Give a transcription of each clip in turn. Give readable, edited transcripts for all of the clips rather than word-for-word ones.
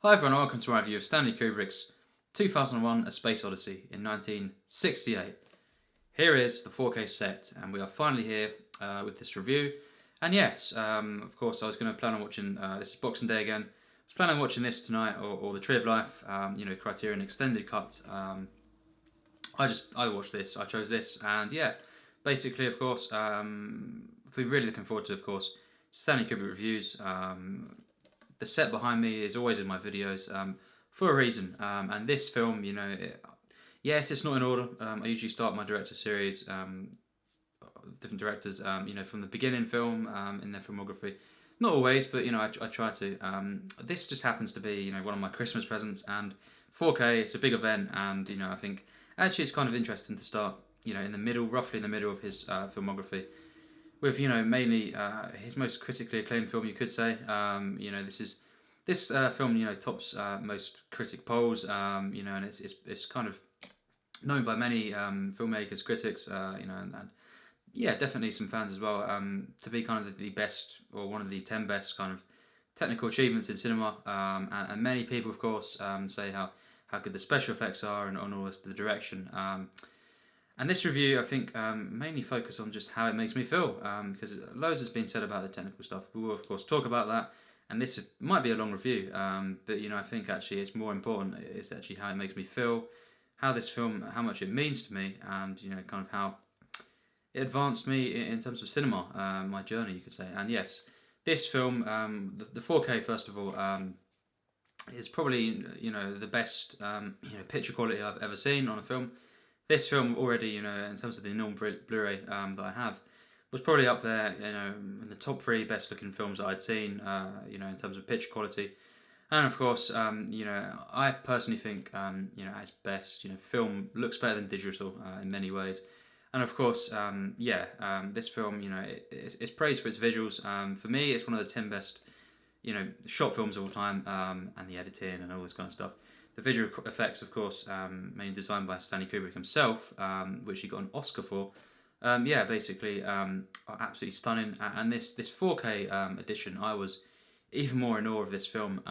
Hi everyone, welcome to my review of Stanley Kubrick's 2001 A Space Odyssey in 1968. Here is the 4K set, and we are finally here with this review. And yes, of course I was going to plan on watching, this is Boxing Day again, I was planning on watching this tonight, or The Tree of Life, Criterion Extended Cut. I watched this, I chose this, and yeah, basically of course, we're really looking forward to, of course, Stanley Kubrick reviews. The set behind me is always in my videos for a reason, and this film, yes, it's not in order. I usually start my director series, different directors, from the beginning film in their filmography. Not always, but I try to. This just happens to be one of my Christmas presents, and 4K. It's a big event, and I think actually it's kind of interesting to start in the middle, roughly in the middle of his filmography, with mainly his most critically acclaimed film, you could say. This film tops most critic polls, and it's kind of known by many filmmakers, critics, and yeah, definitely some fans as well, to be kind of the best, or one of the 10 best kind of technical achievements in cinema. And many people, of course, say how good the special effects are and on all this, the direction. And this review, I think, mainly focus on just how it makes me feel, because loads has been said about the technical stuff. We will, of course, talk about that, and this might be a long review, but I think actually it's more important. It's actually how it makes me feel, how this film, how much it means to me, and kind of how it advanced me in terms of cinema, my journey, you could say. And yes, this film, the 4K, first of all, is probably the best picture quality I've ever seen on a film. This film already, in terms of the normal Blu-ray that I have, was probably up there, in the top 3 best looking films that I'd seen, in terms of picture quality. And of course, I personally think, at best, film looks better than digital in many ways. And of course, this film, it's praised for its visuals. For me, it's one of the 10 best, shot films of all time, and the editing and all this kind of stuff. The visual effects, of course, mainly designed by Stanley Kubrick himself, which he got an Oscar for. Basically, are absolutely stunning. And this 4K edition, I was even more in awe of this film.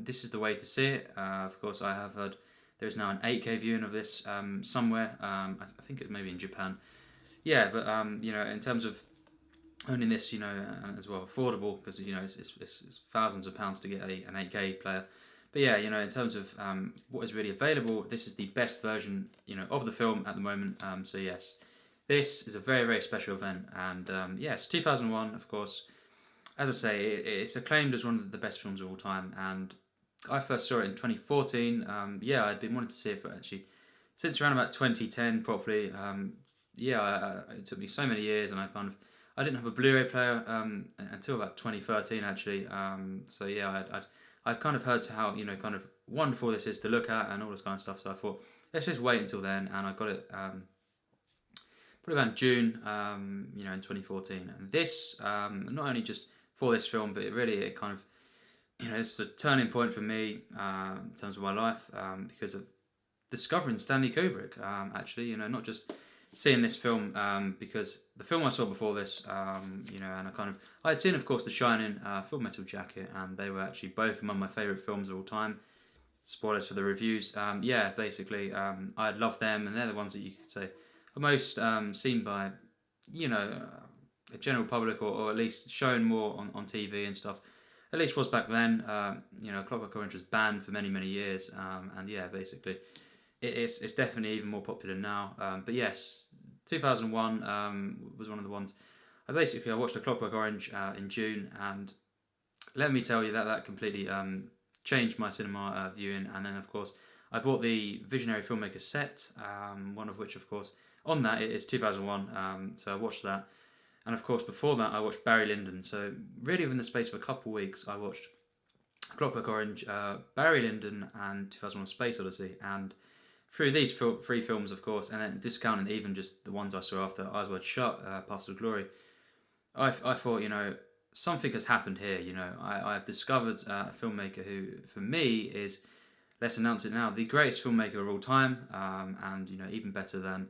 This is the way to see it. Of course, I have heard there is now an 8K viewing of this somewhere. I think it may be in Japan. Yeah, but in terms of owning this, and as well affordable, because it's thousands of pounds to get an 8K player. But yeah, in terms of what is really available, this is the best version, of the film at the moment. So yes, this is a very, very special event. And yes, 2001, of course, as I say, it's acclaimed as one of the best films of all time. And I first saw it in 2014. I'd been wanting to see it for actually since around about 2010 properly. It took me so many years, and I didn't have a Blu-ray player until about 2013 actually. I'd kind of heard how kind of wonderful this is to look at and all this kind of stuff. So I thought, let's just wait until then, and I got it probably around June, in 2014. And this, not only just for this film, but it kind of, it's a turning point for me in terms of my life, because of discovering Stanley Kubrick. Actually, not just seeing this film, because the film I saw before this, and I'd seen, of course, The Shining, Full Metal Jacket, and they were actually both among my favourite films of all time. Spoilers for the reviews. Basically, I love them, and they're the ones that you could say are most seen by, a general public, or at least shown more on TV and stuff. At least was back then. Clockwork Orange was banned for many, many years, and yeah, basically, it's definitely even more popular now. But yes, 2001 was one of the ones. I watched A Clockwork Orange in June, and let me tell you that completely changed my cinema viewing. And then, of course, I bought the Visionary Filmmaker set, one of which, of course, on that it is 2001. So I watched that. And of course, before that, I watched Barry Lyndon. So really, within the space of a couple of weeks, I watched Clockwork Orange, Barry Lyndon, and 2001: Space Odyssey. And through these 3 films, of course, and then discounting even just the ones I saw after Eyes Wide Shut, Paths of Glory, I thought, something has happened here. I've discovered a filmmaker who, for me, is, let's announce it now, the greatest filmmaker of all time, and even better than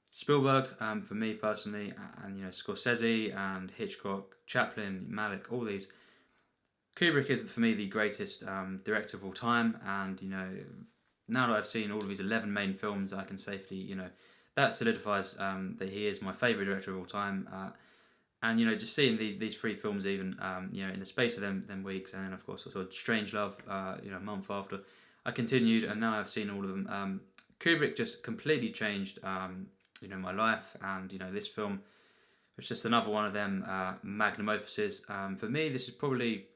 Spielberg, for me personally, and Scorsese and Hitchcock, Chaplin, Malick, all these. Kubrick is for me the greatest director of all time, and now that I've seen all of his 11 main films, I can safely that solidifies that he is my favourite director of all time. And just seeing these three films, even in the space of them weeks, and then of course also Strangelove, a month after, I continued, and now I've seen all of them. Kubrick just completely changed, my life, and this film was just another one of them magnum opuses. For me, this is probably,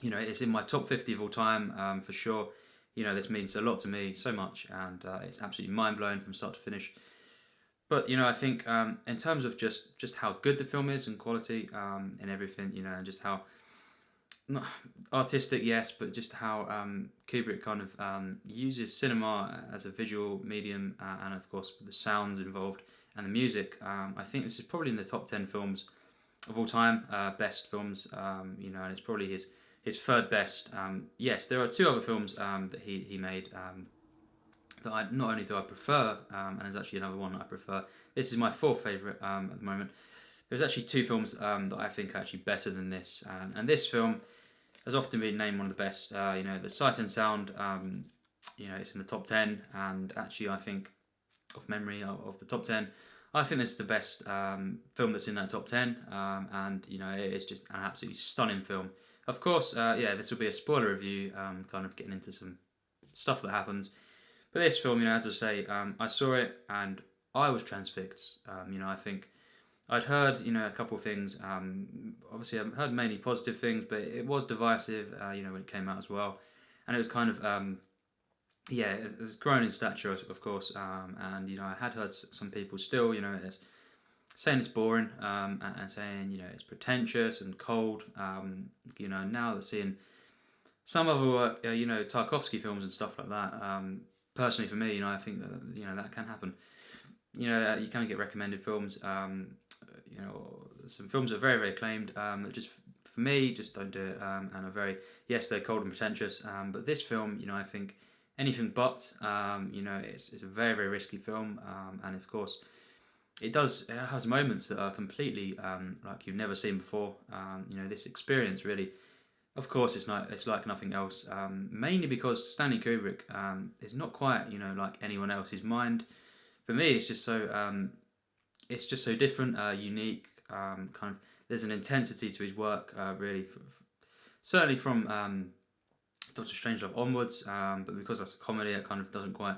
it's in my top 50 of all time, for sure. This means a lot to me, so much, and it's absolutely mind blowing from start to finish. But I think in terms of just how good the film is and quality and everything, and just how not artistic, yes, but just how Kubrick kind of uses cinema as a visual medium, and of course the sounds involved and the music. I think this is probably in the top 10 films of all time, best films. And it's probably his third best. Yes, there are two other films that he made. That I not only do I prefer, and there's actually another one that I prefer. This is my fourth favourite at the moment. There's actually two films that I think are actually better than this, and this film has often been named one of the best. The Sight and Sound, it's in the top 10, and actually I think, off memory of the top 10, I think this is the best film that's in that top 10, and it is just an absolutely stunning film. Of course, this will be a spoiler review, kind of getting into some stuff that happens. But this film, as I say, I saw it and I was transfixed. I think I'd heard, a couple of things. Obviously, I've heard mainly positive things, but it was divisive, when it came out as well. And it was kind of, it was grown in stature, of course. And, I had heard some people still, saying it's boring, and saying, it's pretentious and cold. Now they're seeing some other work, Tarkovsky films and stuff like that. Personally, for me, I think that that can happen. You can get recommended films. Some films are very, very acclaimed. That just for me, just don't do it. And are very, yes, they're cold and pretentious. But this film, I think anything but. It's a very, very risky film. And of course, it has moments that are completely like you've never seen before. This experience really. Of course, it's like nothing else. Mainly because Stanley Kubrick is not quite like anyone else. His mind, for me, it's just so different, unique. Kind of there's an intensity to his work, really. Certainly from Doctor Strangelove onwards, but because that's a comedy, it kind of doesn't quite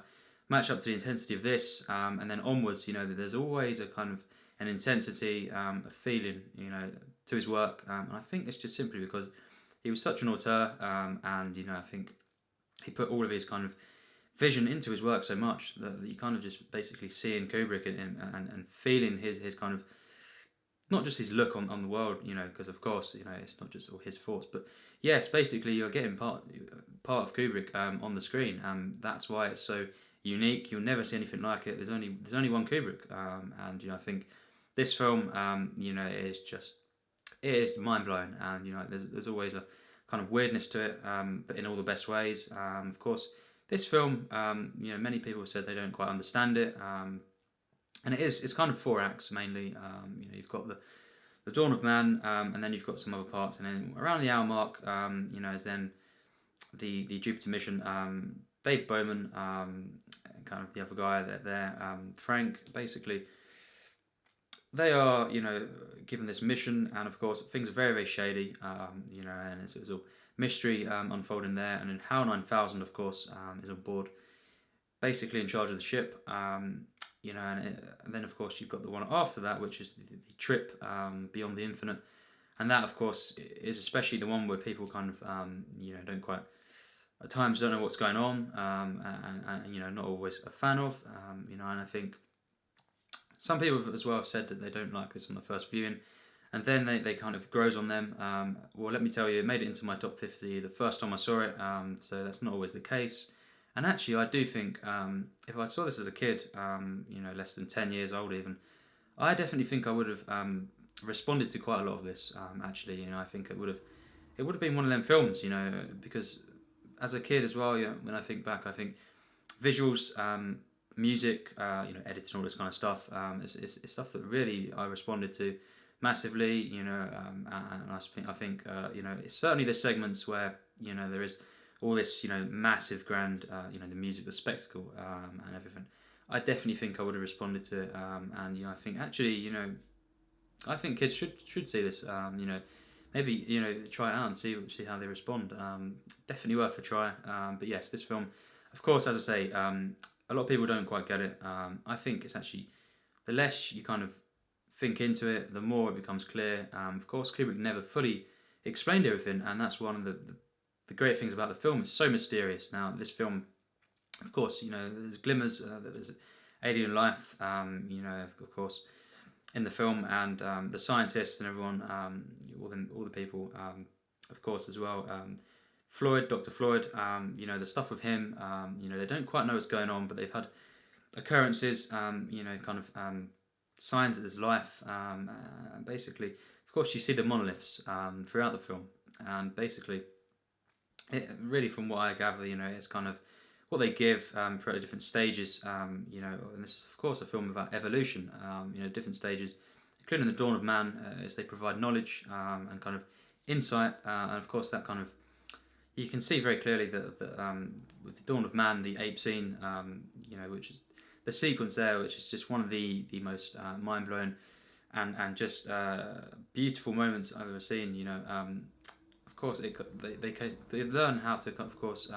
match up to the intensity of this. And then onwards, there's always a kind of an intensity, a feeling, to his work. And I think it's just simply because he was such an auteur, and I think he put all of his kind of vision into his work so much that you kind of just basically seeing Kubrick and feeling his kind of, not just his look on the world, because of course it's not just all his thoughts, but yes, basically you're getting part of Kubrick on the screen, and that's why it's so unique. You'll never see anything like it. There's only one Kubrick, and I think this film, it is mind blowing, and there's always a kind of weirdness to it, but in all the best ways. Of course, this film, many people have said they don't quite understand it, and it's kind of four acts mainly. You've got the Dawn of Man, and then you've got some other parts, and then around the hour mark, is then the Jupiter mission. Dave Bowman, kind of the other guy there, Frank, basically. They are, given this mission, and of course things are very, very shady, and it's all mystery unfolding there. And then HAL 9000, of course, is on board, basically in charge of the ship, and then of course you've got the one after that, which is the trip beyond the infinite, and that of course is especially the one where people kind of, don't quite, at times don't know what's going on, and not always a fan of, and I think some people as well have said that they don't like this on the first viewing, and then they kind of grows on them. Well, let me tell you, it made it into my top 50 the first time I saw it, so that's not always the case. And actually, I do think if I saw this as a kid, less than 10 years old even, I definitely think I would have responded to quite a lot of this. Actually, I think it would have been one of them films, because as a kid as well, when I think back, I think visuals, music, editing, all this kind of stuff. It's stuff that really I responded to massively, and I think it's certainly the segments where there is all this massive grand the music, the spectacle, and everything. I definitely think I would have responded to it, and I think actually I think kids should see this. Maybe try it out and see how they respond. Definitely worth a try. But yes, this film, of course, as I say, a lot of people don't quite get it. I think it's actually the less you kind of think into it, the more it becomes clear. Of course, Kubrick never fully explained everything, and that's one of the great things about the film. It's so mysterious. Now, this film, of course, there's glimmers, there's alien life, of course, in the film, and the scientists and everyone, all the people, of course, as well. Floyd, Dr. Floyd, the stuff with him, they don't quite know what's going on, but they've had occurrences, signs that there's life. Basically, of course, you see the monoliths throughout the film, and basically, really, from what I gather, it's kind of what they give throughout the different stages. And this is, of course, a film about evolution. Different stages, including the dawn of man, as they provide knowledge and kind of insight, and of course, that kind of you can see very clearly that with the dawn of man, the ape scene, which is the sequence there, which is just one of the most mind blowing and just beautiful moments I've ever seen. Of course, they learn how to, of course,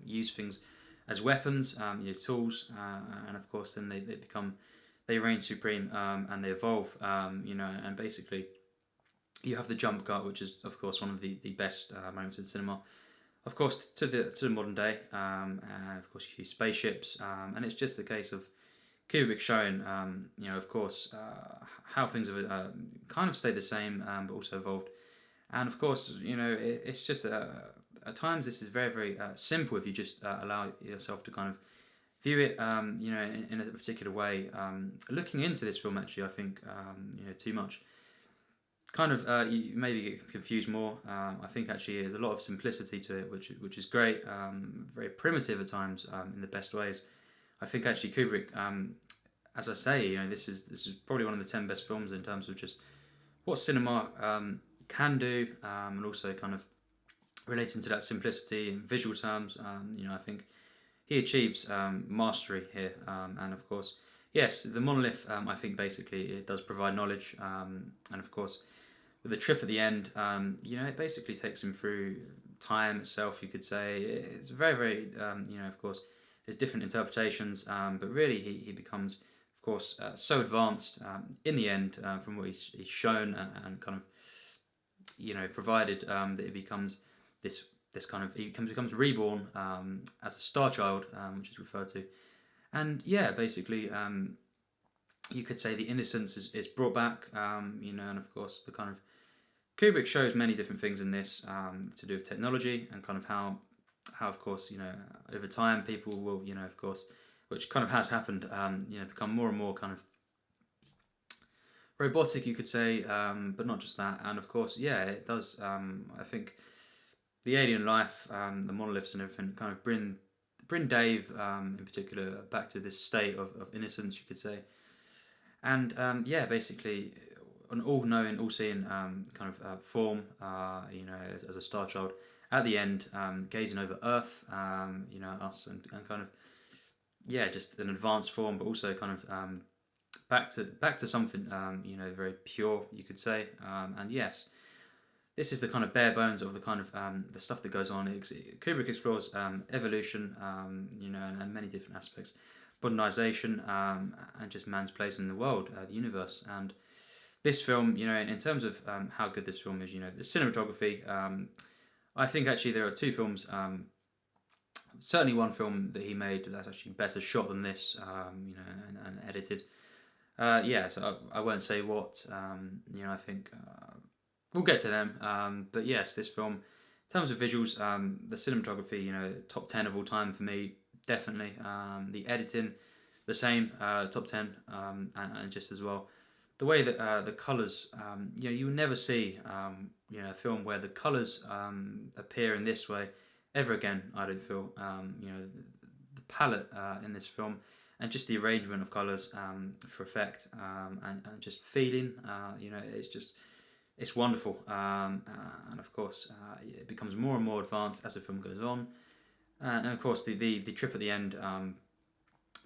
use things as weapons, tools, and of course, then they reign supreme and they evolve, and basically, you have the jump cut, which is, of course, one of the best moments in cinema. Of course, to the modern day, and of course, you see spaceships, and it's just a case of Kubrick showing, of course, how things have kind of stayed the same, but also evolved. And of course, it's just at times this is very, very simple if you just allow yourself to kind of view it, in a particular way. Looking into this film, actually, I think, too much kind of you maybe get confused more. I think actually there's a lot of simplicity to it, which is great. Very primitive at times, in the best ways. I think actually Kubrick, as I say, this is probably one of the 10 best films in terms of just what cinema can do, and also kind of relating to that simplicity in visual terms. I think he achieves mastery here, and of course, yes, the monolith. I think basically it does provide knowledge, and of course, with the trip at the end, it basically takes him through time itself. You could say it's very, very, of course, there's different interpretations, but really he becomes, of course, so advanced in the end from what he's shown and kind of, provided that it becomes this kind of he becomes reborn as a star child, which is referred to, and yeah, basically. You could say the innocence is brought back, and of course the kind of Kubrick shows many different things in this to do with technology and kind of how of course over time people will of course, which kind of has happened, become more and more kind of robotic, you could say, but not just that, and of course it does. I think the alien life, the monoliths and everything kind of bring Dave in particular back to this state of innocence, you could say. And basically, an all-knowing, all-seeing kind of form, as a star child. At the end, gazing over Earth, us, and kind of, just an advanced form, but also kind of back to something, very pure, you could say. And yes, this is the kind of bare bones of the kind of the stuff that goes on. Kubrick explores evolution, and many different aspects. Modernization, and just man's place in the world, the universe. And this film, in terms of how good this film is, the cinematography, I think actually there are two films, certainly one film that he made that's actually better shot than this, and edited. So I won't say what, I think we'll get to them. But yes, this film, in terms of visuals, the cinematography, top 10 of all time for me. Definitely. The editing, the same, top 10, and just as well. The way that the colours, you will never see a film where the colours appear in this way ever again, I don't feel. The palette in this film, and just the arrangement of colours for effect, and just feeling. It's wonderful, and of course it becomes more and more advanced as the film goes on, and of course the trip at the end,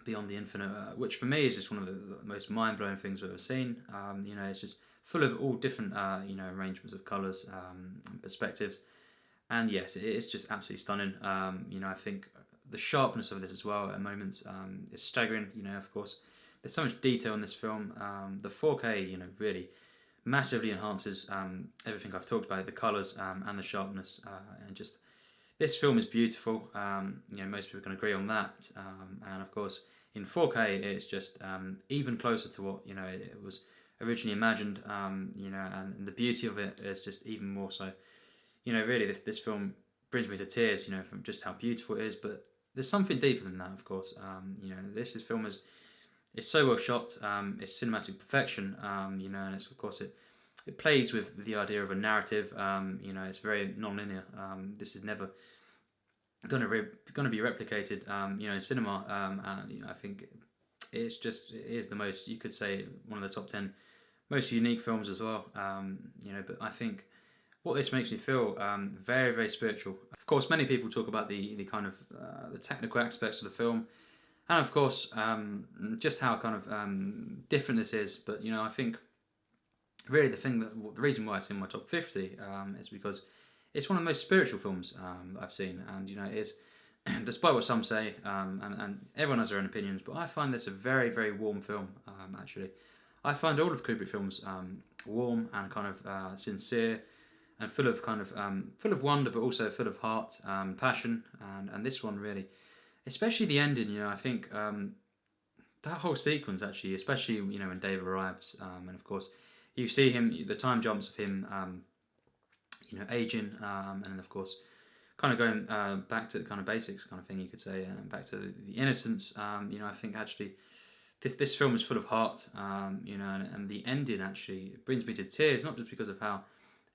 beyond the infinite, which for me is just one of the most mind-blowing things I've ever seen. It's just full of all different arrangements of colours, and perspectives, and yes, it is just absolutely stunning. I think the sharpness of this as well at moments is staggering. Of course, there's so much detail in this film. The 4K, really massively enhances everything I've talked about, the colours, and the sharpness, and just this film is beautiful. Most people can agree on that, and of course in 4K it's just even closer to what it was originally imagined. And the beauty of it is just even more so. Really, this film brings me to tears. From just how beautiful it is, but there's something deeper than that, of course. This film is so well shot. It's cinematic perfection. And it's, of course, it plays with the idea of a narrative. It's very non-linear. This is never going to be replicated. In cinema. And I think it is the most, you could say, one of the top 10 most unique films as well. But I think what this makes me feel very, very spiritual. Of course, many people talk about the kind of the technical aspects of the film, and of course just how kind of different this is. But I think really the reason why it's in my top 50 is because it's one of the most spiritual films I've seen, and it is, despite what some say, and everyone has their own opinions, but I find this a very, very warm film. Actually, I find all of Kubrick films warm and kind of sincere, and full of wonder, but also full of heart, passion, and this one really, especially the ending. I think that whole sequence actually, especially when Dave arrives, and of course you see him, the time jumps of him, aging, and then of course kind of going back to the kind of basics kind of thing, you could say, back to the innocence. I think actually this film is full of heart, and the ending actually brings me to tears, not just because of how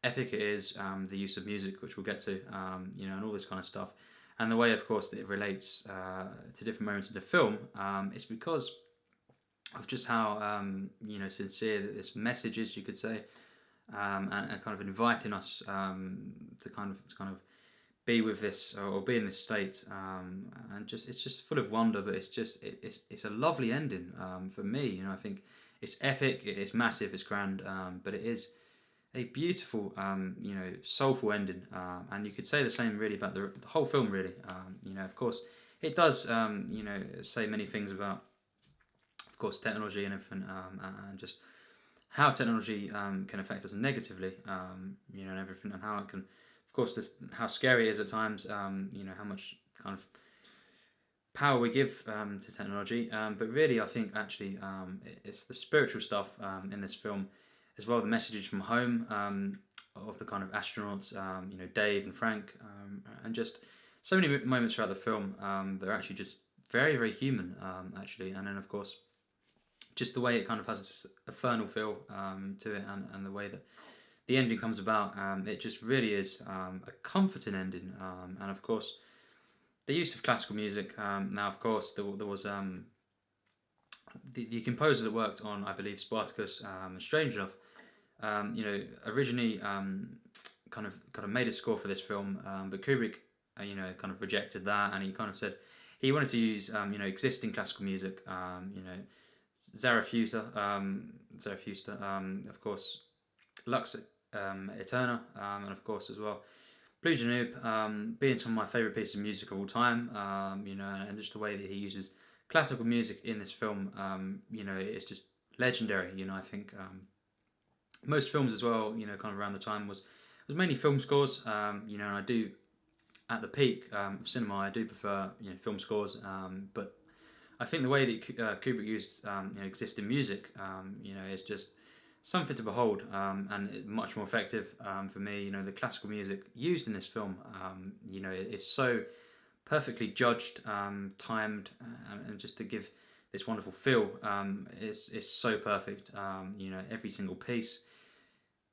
epic it is, the use of music, which we'll get to, and all this kind of stuff, and the way, of course, that it relates to different moments of the film. It's because of just how sincere that this message is, you could say, and kind of inviting us to kind of be with this, or be in this state, and it's just full of wonder, but it's a lovely ending for me. I think it's epic, it's massive, it's grand, but it is a beautiful, soulful ending, and you could say the same really about the whole film. Really, of course, it does, say many things about, of course, technology and everything, and just how technology can affect us negatively, and everything, and how it can, of course, how scary it is at times, how much kind of power we give to technology, but really, I think actually, it's the spiritual stuff in this film, as well, the messages from home, of the kind of astronauts, Dave and Frank, and just so many moments throughout the film that are actually just very, very human, actually. And then, of course, just the way it kind of has this infernal feel to it, and the way that the ending comes about, it just really is a comforting ending. And of course, the use of classical music. Now, of course, there was the composer that worked on, I believe, Spartacus and Strangelove, originally kind of made a score for this film, but Kubrick, kind of rejected that, and he kind of said he wanted to use, existing classical music, Zarathustra, of course, Lux Eterna, and of course as well Blue Danube, being some of my favourite pieces of music of all time, and just the way that he uses classical music in this film, it's just legendary. I think most films as well, kind of around the time was mainly film scores, and I do, at the peak of cinema, I do prefer film scores, but I think the way that Kubrick used existing music, is just something to behold, and much more effective for me. The classical music used in this film, is so perfectly judged, timed, and just to give this wonderful feel, is so perfect. Every single piece.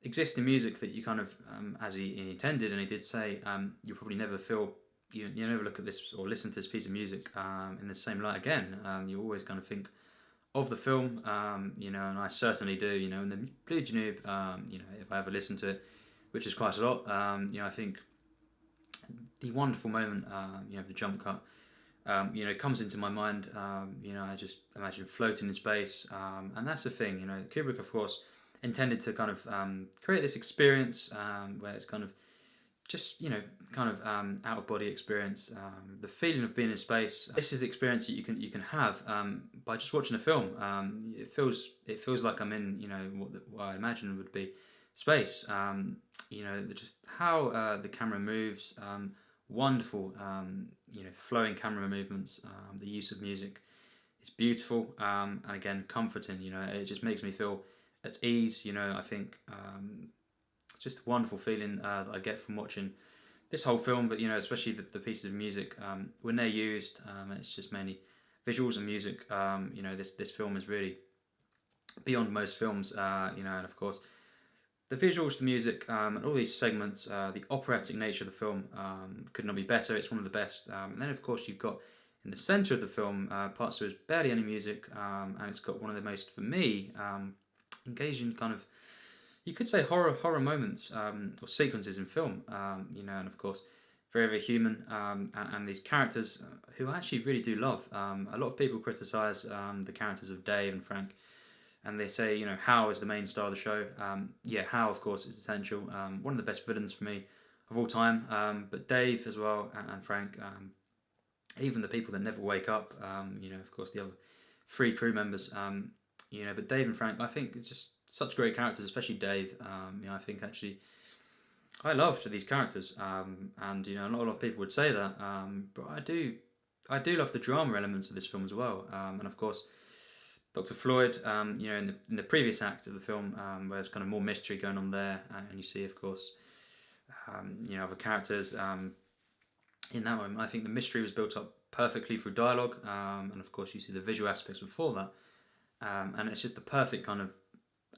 Existing music that you kind of, as he intended, and he did say, you'll probably never feel you never look at this or listen to this piece of music in the same light again. You always kind of think of the film, and I certainly do. In the Blue Danube, if I ever listen to it, which is quite a lot, I think the wonderful moment, of the jump cut, comes into my mind. I just imagine floating in space, and that's the thing. Kubrick, of course, intended to kind of create this experience where it's kind of just out of body experience, the feeling of being in space. This is the experience that you can have by just watching a film. It feels like I'm in what I imagine would be space. Just how the camera moves, wonderful flowing camera movements. The use of music is beautiful, and again comforting. It just makes me feel at ease. I think. It's just a wonderful feeling that I get from watching this whole film, but especially the pieces of music when they're used. It's just mainly visuals and music. This film is really beyond most films. And of course the visuals, the music, and all these segments, the operatic nature of the film could not be better. It's one of the best. And then of course you've got in the centre of the film parts where there's barely any music, and it's got one of the most, for me, engaging kind of, you could say, horror moments or sequences in film, and of course very, very human, and these characters who I actually really do love. A lot of people criticise the characters of Dave and Frank, and they say, Hal is the main star of the show. Hal, of course, is essential. One of the best villains for me of all time, but Dave as well, and Frank, even the people that never wake up, of course the other 3 crew members, but Dave and Frank, I think, it's just such great characters, especially Dave. I think actually I loved these characters, and not a lot of people would say that, but I do love the drama elements of this film as well, and of course Dr. Floyd, in the previous act of the film, where there's kind of more mystery going on there, and you see, of course, other characters. In that moment, I think the mystery was built up perfectly through dialogue, and of course you see the visual aspects before that, and it's just the perfect kind of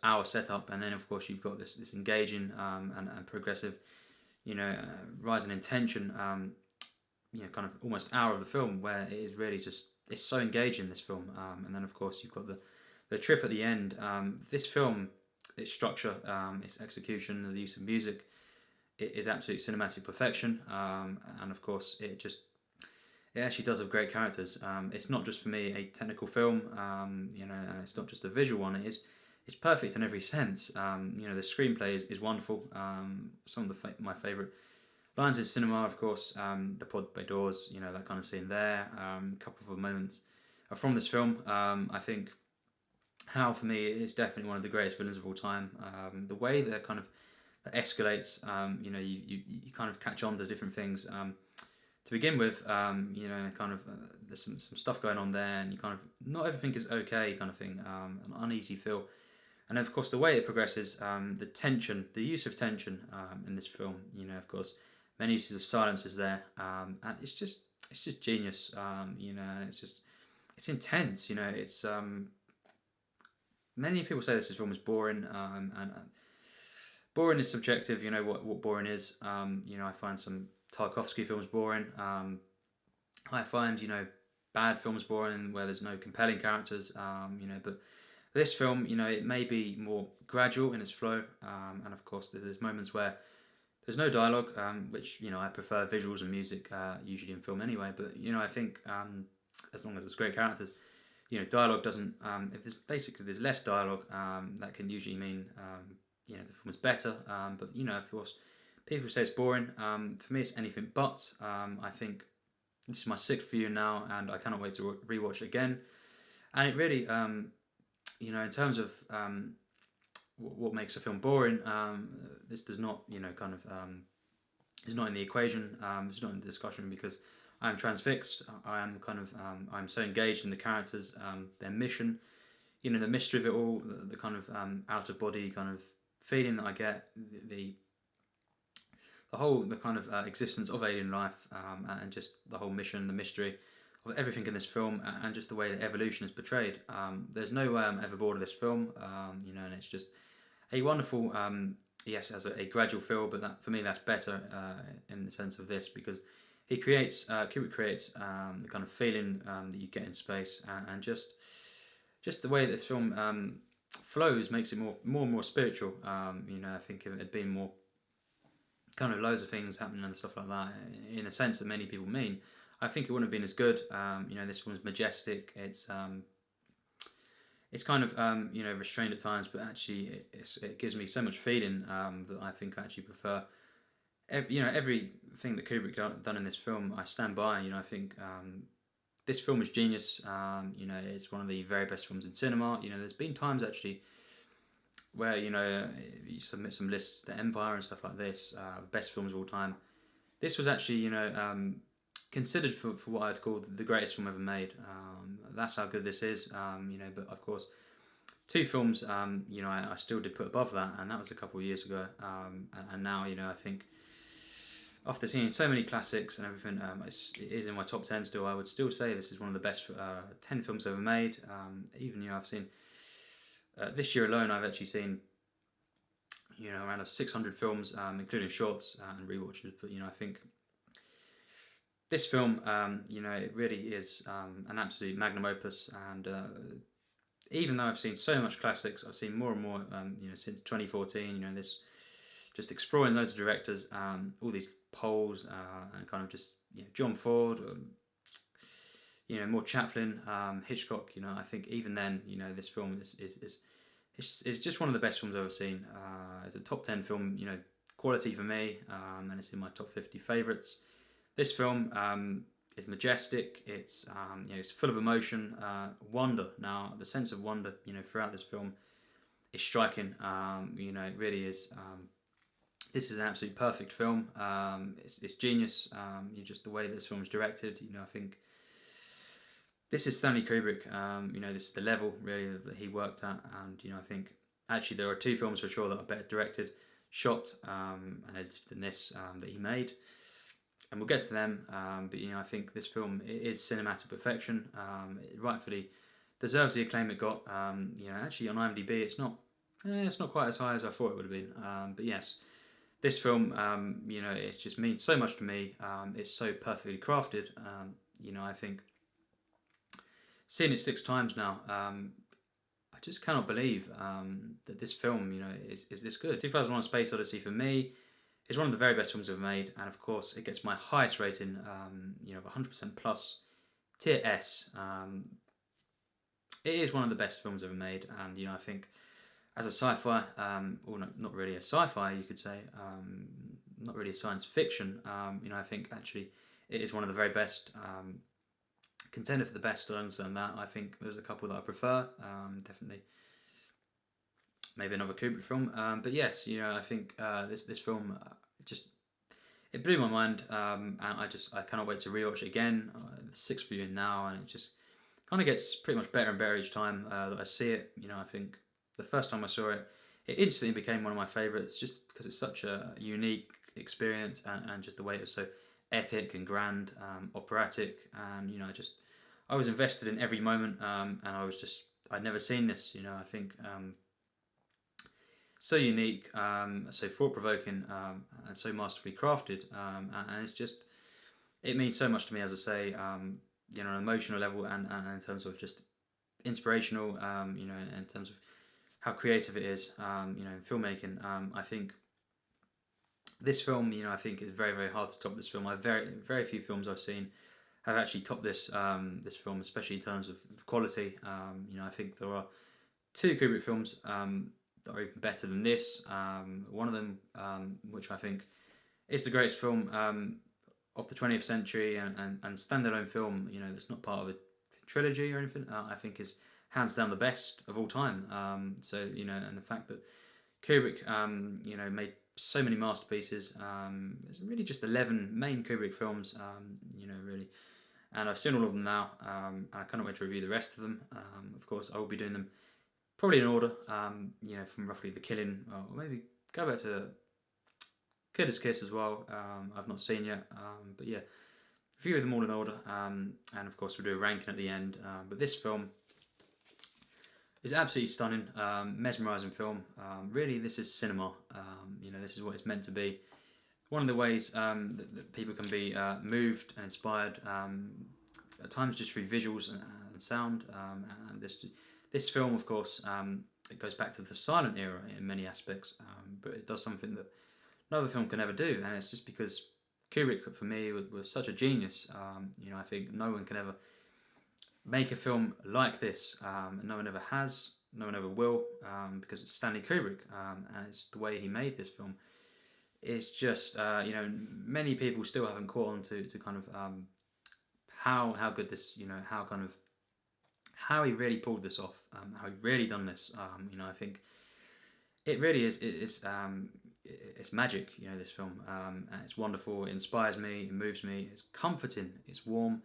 hour setup, and then of course you've got this engaging and progressive, rising in tension, kind of almost hour of the film where it is really just, it's so engaging, this film, and then of course you've got the trip at the end. This film, its structure, its execution, the use of music, it is absolute cinematic perfection, and of course it actually does have great characters. It's not just, for me, a technical film, and it's not just a visual one. It's perfect in every sense. The screenplay is wonderful. Some of my favourite lines in cinema, of course, the pod bay doors, that kind of scene there. A couple of moments from this film. I think Hal, for me, is definitely one of the greatest villains of all time. The way that that escalates, you kind of catch on to different things. To begin with, there's some stuff going on there, and you kind of, not everything is okay, kind of thing, an uneasy feel. And of course, the way it progresses, the tension, the use of tension in this film, of course, many uses of silence is there, and it's just genius, and it's intense, it's, many people say this film is boring, and boring is subjective, what boring is. I find some Tarkovsky films boring. I find, bad films boring where there's no compelling characters, but this film, it may be more gradual in its flow, and of course there's moments where there's no dialogue, which, I prefer visuals and music usually in film anyway, but, I think as long as there's great characters, dialogue doesn't, if there's less dialogue, that can usually mean, the film is better, but, of course, people say it's boring. For me, it's anything but. I think this is my 6th view now, and I cannot wait to rewatch it again, and it really, in terms of what makes a film boring, this does not, is not in the equation. It's not in the discussion, because I am transfixed. I am I'm so engaged in the characters, their mission, the mystery of it all, the kind of out of body kind of feeling that I get, the kind of existence of alien life, and just the whole mission, the mystery of everything in this film, and just the way that evolution is portrayed. There's no way I'm ever bored of this film, and it's just a wonderful, yes, as a gradual feel, but that, for me, that's better in the sense of this, because Kubrick creates the kind of feeling that you get in space, and just the way that this film flows makes it more and more spiritual. You know, I think if it had been more kind of loads of things happening and stuff like that, in a sense that many people mean, I think it wouldn't have been as good. You know, this film's majestic. It's kind of you know, restrained at times, but actually it gives me so much feeling that I think I actually prefer. You know, everything that Kubrick done in this film, I stand by. You know, I think this film is genius. You know, it's one of the very best films in cinema. You know, there's been times actually where, you know, you submit some lists to Empire and stuff like this, best films of all time. This was actually, you know, considered for what I'd call the greatest film ever made. That's how good this is. You know, but of course, two films, you know, I still did put above that, and that was a couple of years ago. And now, you know, I think after seeing so many classics and everything, it is in my top 10 still. I would still say this is one of the best 10 films ever made. Even, you know, I've seen this year alone, I've actually seen, you know, around 600 films, including shorts and rewatches. But, you know, I think this film, you know, it really is an absolute magnum opus. And even though I've seen so much classics, I've seen more and more, you know, since 2014. You know, this just exploring loads of directors, all these polls, and kind of just, you know, John Ford, you know, more Chaplin, Hitchcock. You know, I think even then, you know, this film is just one of the best films I've ever seen. It's a top 10 film, you know, quality for me, and it's in my top 50 favourites. This film is majestic. It's you know, it's full of emotion, wonder. Now, the sense of wonder, you know, throughout this film is striking. You know, it really is. This is an absolutely perfect film. It's genius. You know, just the way this film is directed. You know, I think this is Stanley Kubrick. You know, this is the level really that he worked at, and you know, I think actually there are two films for sure that are better directed, shot, and edited than this that he made, and we'll get to them. But you know, I think this film is cinematic perfection. It rightfully deserves the acclaim it got. You know, actually on IMDb, it's not quite as high as I thought it would have been. But yes. This film, you know, it just means so much to me. It's so perfectly crafted. You know, I think seeing it 6 times now, I just cannot believe that this film, you know, is this good. 2001: A Space Odyssey for me is one of the very best films ever made, and of course, it gets my highest rating, you know, of 100% plus, tier S. It is one of the best films ever made, and you know, I think, as a sci-fi, or not really a sci-fi, you could say, not really a science fiction, you know, I think actually it is one of the very best, contender for the best, I understand that. I think there's a couple that I prefer, definitely, maybe another Kubrick film, but yes, you know, I think this film, it blew my mind, and I cannot wait to rewatch it again, the 6th viewing now, and it just kind of gets pretty much better and better each time that I see it. You know, I think the first time I saw it, it instantly became one of my favourites, just because it's such a unique experience, and just the way it was so epic and grand, operatic, and you know, I was invested in every moment, and I'd never seen this. You know, I think so unique, so thought-provoking, and so masterfully crafted, and it means so much to me, as I say, you know, on an emotional level, and in terms of just inspirational, you know, in terms of how creative it is, you know, in filmmaking. I think this film, you know, I think is very, very hard to top this film. Very few films I've seen have actually topped this film, especially in terms of quality. You know, I think there are 2 Kubrick films that are even better than this. One of them, which I think is the greatest film of the 20th century, and standalone film, you know, that's not part of a trilogy or anything, I think is hands down the best of all time. So, you know, and the fact that Kubrick, you know, made so many masterpieces. There's really just 11 main Kubrick films, you know, really. And I've seen all of them now, and I cannot wait to review the rest of them. Of course, I will be doing them probably in order, you know, from roughly The Killing, or maybe go back to Killer's Kiss as well. I've not seen yet, but yeah, review them all in order, and of course we'll do a ranking at the end. But this film is absolutely stunning, mesmerising film. Really, this is cinema. You know, this is what it's meant to be. one of the ways that people can be moved and inspired, at times just through visuals and sound. And this film, of course, it goes back to the silent era in many aspects, but it does something that no other film can ever do, and it's just because Kubrick, for me, was such a genius. I think no one can ever make a film like this, and no one ever has, no one ever will, because it's Stanley Kubrick, and it's the way he made this film. It's just, many people still haven't caught on to kind of how good this, how he really pulled this off, how he really done this. I think it really is. It's magic. This film, and it's wonderful. It inspires me. It moves me. It's comforting. It's warm.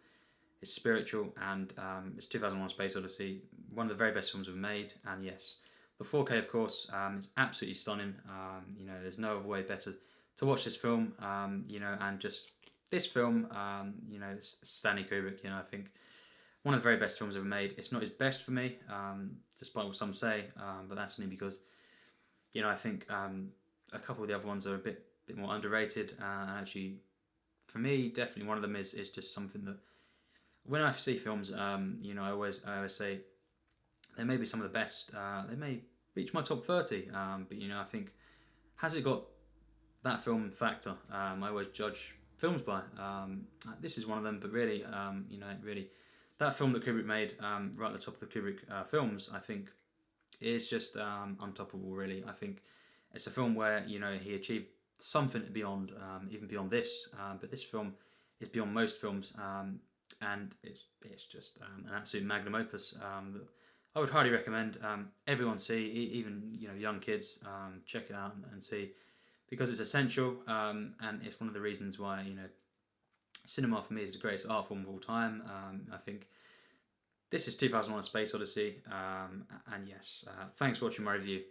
It's spiritual, and it's 2001: Space Odyssey, one of the very best films ever made. And yes, the 4K, of course, is absolutely stunning. There's no other way better to watch this film. And just this film, it's Stanley Kubrick. I think one of the very best films ever made. It's not his best for me, despite what some say, but that's only because, I think a couple of the other ones are a bit more underrated. Actually, for me, definitely one of them is just something that, when I see films, I always say they may be some of the best. They may reach my top 30, but I think, has it got that film factor? I always judge films by. This is one of them, but really, really, that film that Kubrick made, right at the top of the Kubrick films, I think, is just untoppable. Really, I think it's a film where he achieved something beyond, even beyond this. But this film is beyond most films. And it's just an absolute magnum opus that I would highly recommend everyone see, even young kids, check it out and see, because it's essential, and it's one of the reasons why cinema for me is the greatest art form of all time. I think this is 2001: Space Odyssey, and yes, thanks for watching my review.